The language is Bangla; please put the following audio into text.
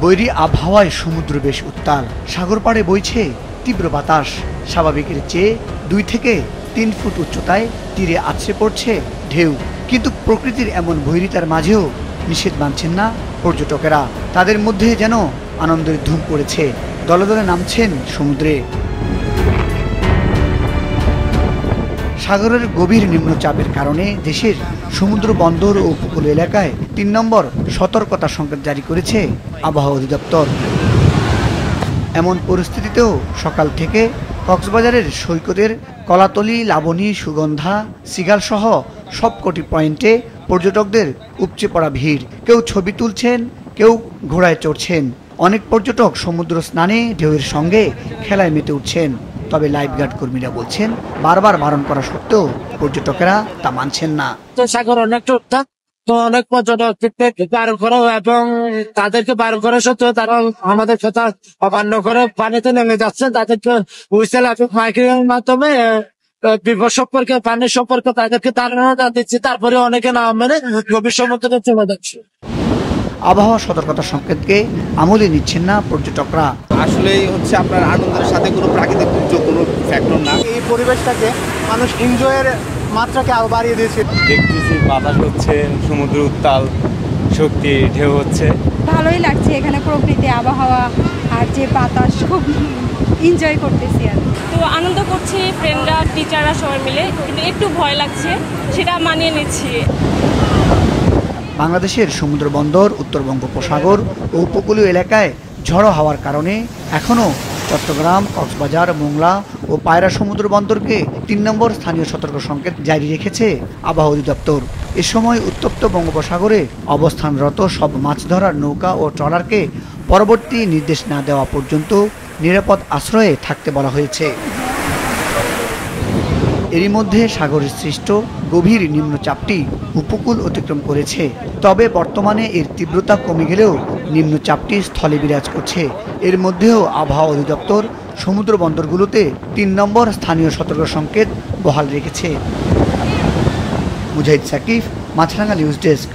বৈরী আবহাওয়ায় সমুদ্র বেশ উত্তাল। সাগর পাড়ে বইছে তীব্র বাতাস। স্বাভাবিকের চেয়ে 2 থেকে 3 ফুট উচ্চতায় তীরে আছড়ে পড়ছে ঢেউ। কিন্তু প্রকৃতির এমন বৈরিতার মাঝেও নিষেধ মানছেন না পর্যটকেরা। তাদের মধ্যে যেন আনন্দের ধুম পড়েছে। দলে দলে নামছেন সমুদ্রে। সাগরের গভীর নিম্নচাপের কারণে দেশের সমুদ্র বন্দর ও উপকূল এলাকায় 3 নম্বর সতর্কতা সংকেত জারি করেছে আবহাওয়া অধিদপ্তর। এমন পরিস্থিতিতেও সকাল থেকে কক্সবাজারের সৈকতের কলাতলি, লাবণী, সুগন্ধা, সিগাল সহ সবকটি পয়েন্টে পর্যটকদের উপচে পড়া ভিড়। কেউ ছবি তুলছেন, কেউ ঘোড়ায় চড়ছেন। অনেক পর্যটক সমুদ্র স্নানে ঢেউয়ের সঙ্গে খেলায় মেতে উঠছেন। তবে লাইফগার্ড কর্মীরা বলছেন, বারবার বারণ করা সত্ত্বেও পর্যটকেরা তা মানছেন না। সাগর অনেক উত্তাপ, তো অনেক পর্যটক বারণ করা এবং তাদেরকে বারণ করা সত্ত্বেও তারা আমাদের কথা অমান্য করে পানিতে নেমে যাচ্ছেন। তাদেরকে হুইসেল এবং মাইক্রোফোনের মাধ্যমে বিপদ সম্পর্কে, পানির সম্পর্কে তাদেরকে ধারণা দিচ্ছে। তারপরে অনেকে না মেনে গভীর সমুদ্রে চলে যাচ্ছে। আবহাওয়া সতর্কতা সংকেতকে আমলে নিচ্ছেন না পর্যটকরা। আসলেই হচ্ছে আপনার আনন্দের সাথে কোনো প্রাকৃতিক দুর্যোগ কোনো ফ্যাক্টর না। এই পরিবেশটাকে মানুষ এনজয়ের মাত্রাকে আরো বাড়িয়ে দিয়েছে। দেখতেছি বাতাস হচ্ছে, সমুদ্র উত্তাল, শক্তি ঢেউ হচ্ছে। ভালোই লাগছে এখানে প্রকৃতি, আবহাওয়া আর যে বাতাস, খুব এনজয় করতেছি। আর তো আনন্দ করছি, ফ্রেন্ডরা, টিচাররা সবাই মিলে, কিন্তু একটু ভয় লাগছে, সেটা মানিয়ে নিচ্ছি। বাংলাদেশের সমুদ্র বন্দর, উত্তর বঙ্গোপসাগর ও উপকূলীয় এলাকায় ঝড়ো হওয়ার কারণে এখনও চট্টগ্রাম, কক্সবাজার, মোংলা ও পায়রা সমুদ্র বন্দরকে 3 নম্বর স্থানীয় সতর্ক সংকেত জারি রেখেছে আবহাওয়া অধিদপ্তর। এ সময় উত্তপ্ত বঙ্গোপসাগরে অবস্থানরত সব মাছ ধরার নৌকা ও ট্রলারকে পরবর্তী নির্দেশ না দেওয়া পর্যন্ত নিরাপদ আশ্রয়ে থাকতে বলা হয়েছে। এরই মধ্যে সাগরের সৃষ্ট গভীর নিম্নচাপটি উপকূল অতিক্রম করেছে। তবে বর্তমানে এর তীব্রতা কমে গেলেও নিম্নচাপটি স্থলে বিরাজ করছে। এর মধ্যেও আবহাওয়া অধিদপ্তর সমুদ্র বন্দরগুলোতে 3 নম্বর স্থানীয় সতর্ক সংকেত বহাল রেখেছে। মুজাহিদ সাকিব, মাছরাঙা নিউজ ডেস্ক।